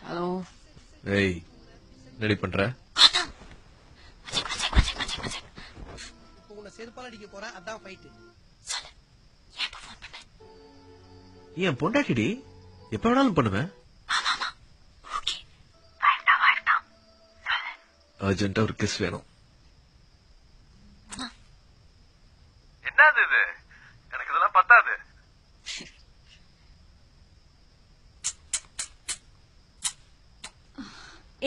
Hello. ஏய் ready பண்ற? உன்னை செருப்பால அடிக்க போறேன், அதான் ஃபைட். சொல்லு, ஏன் ஃபோன் பண்ண? ஏன் பொண்டாட்டிடி, எப்ப வேணாலும் பண்ணுவேன். அர்ஜென்ட்டா ஒரு கிஸ் வேணும். என்னது இது? எனக்கு இதெல்லாம் பத்தாது.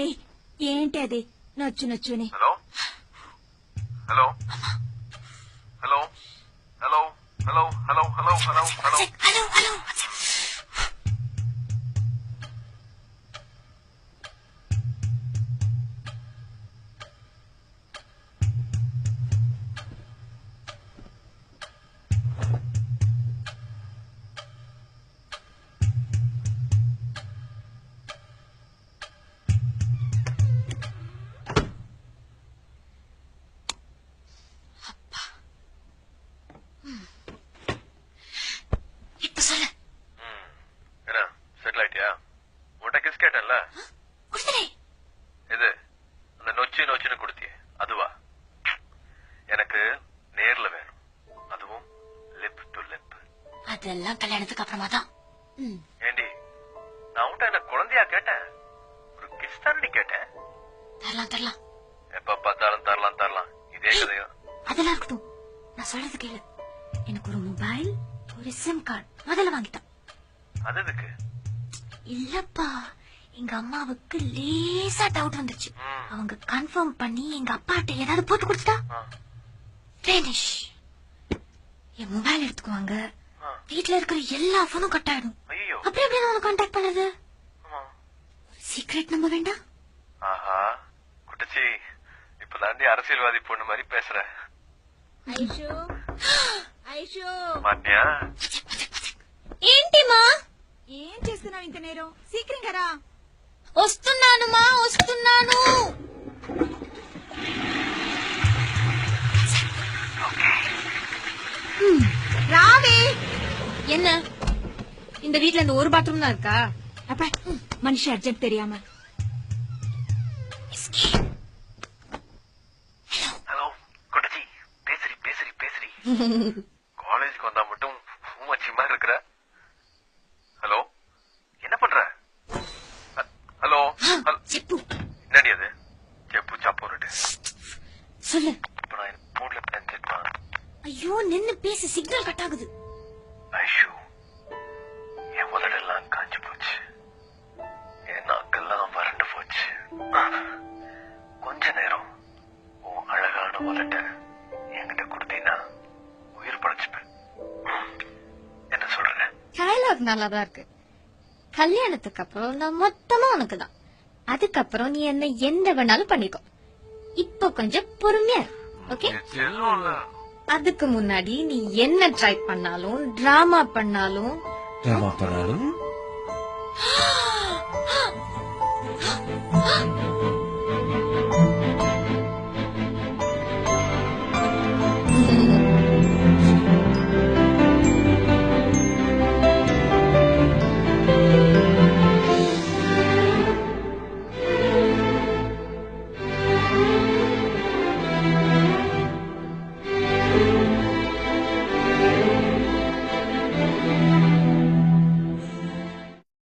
ஏய் ఏంటి అది నొచ్చు నొచ్చుని? Hello hello hello hello hello hello hello hello hello hello hello. அதெல்லாம் கல்யாணத்துக்கு அப்புறமா தான். ஏண்டி நான் உன்ட்ட என்ன குழந்தையா கேட்டேன்? ஒரு கிஸ் தானடி கேட்டேன். தரலாம் தரலாம், எப்ப பார்த்தாலும் தரலாம் தரலாம், இதே கதையா? அதெல்லாம் இருக்கட்டும், நான் சொல்றது கேளு. எனக்கு ஒரு மொபைல், ஒரு சிம் கார்டு முதல்ல வாங்கிட்டான். அது எதுக்கு? இல்லப்பா, எங்க அம்மாவுக்கு லேசா டவுட் வந்துருச்சு. அவங்க கன்ஃபார்ம் பண்ணி எங்க அப்பாட்ட ஏதாவது போட்டு கொடுத்துட்டா பினிஷ். என் மொபைல் எடுத்துக்குவாங்க, வீட்டுல இருக்கிற எல்லா போனும் கட் ஆயிடும். அப்படி எப்படி நான் கான்டாக்ட் பண்றது? சீக்ரெட் நம்ப வேண்டாம். ஆஹா குட்டச்சி, இப்பதாண்டி அரசியல்வாதி பொண்ணு மாதிரி பேசுற. ஐஷு ఐషు మాన్యా ఏంటి మా ఏం చేస్తున్నావు ఇంత నేరం సీక్రెంగా రా వస్తున్నాను మా వస్తున్నాను ராவே என்ன இந்த வீட்ல இந்த ஒரு பாத்ரூம் தான் இருக்கா அப்ப மனுஷ அர்ஜென்ட் தெரியாம ஹலோ குட்டச்சி பேசுறி பேசுறி பேசுறி காலேஜுக்கு வந்தா மட்டும் பூமாச்சி மாதிரி இருக்கிற. ஹலோ என்ன பண்ற? ஹலோ செப்பு என்னடி அது? செப்பு சாப்போட்டு சொல்லு. இப்ப நான் போன்ல பிளான் கேட்பா. ஐயோ நின்னு பேசு, சிக்னல் கட் ஆகுது. ஐஷு என் உதடெல்லாம் காஞ்சு போச்சு, என் நாக்கெல்லாம் வறண்டு போச்சு. கொஞ்ச நேரம் உன் அழகான உதட்ட என்கிட்ட கொடுத்தீங்கன்னா உயிர் படைச்சுப்பேன். என்ன சொல்ற? டயலாக் நல்லாதான் இருக்கு. கல்யாணத்துக்கு அப்புறம் நான் மொத்தமா உனக்குதான். அதுக்கப்புறம் நீ என்ன எந்த வேணாலும் பண்ணிக்கோ. இப்போ கொஞ்சம் பொறுமையா, ஓகே? அதுக்கு முன்னாடி நீ என்ன ட்ரை பண்ணாலும் டிராமா பண்ணாலும்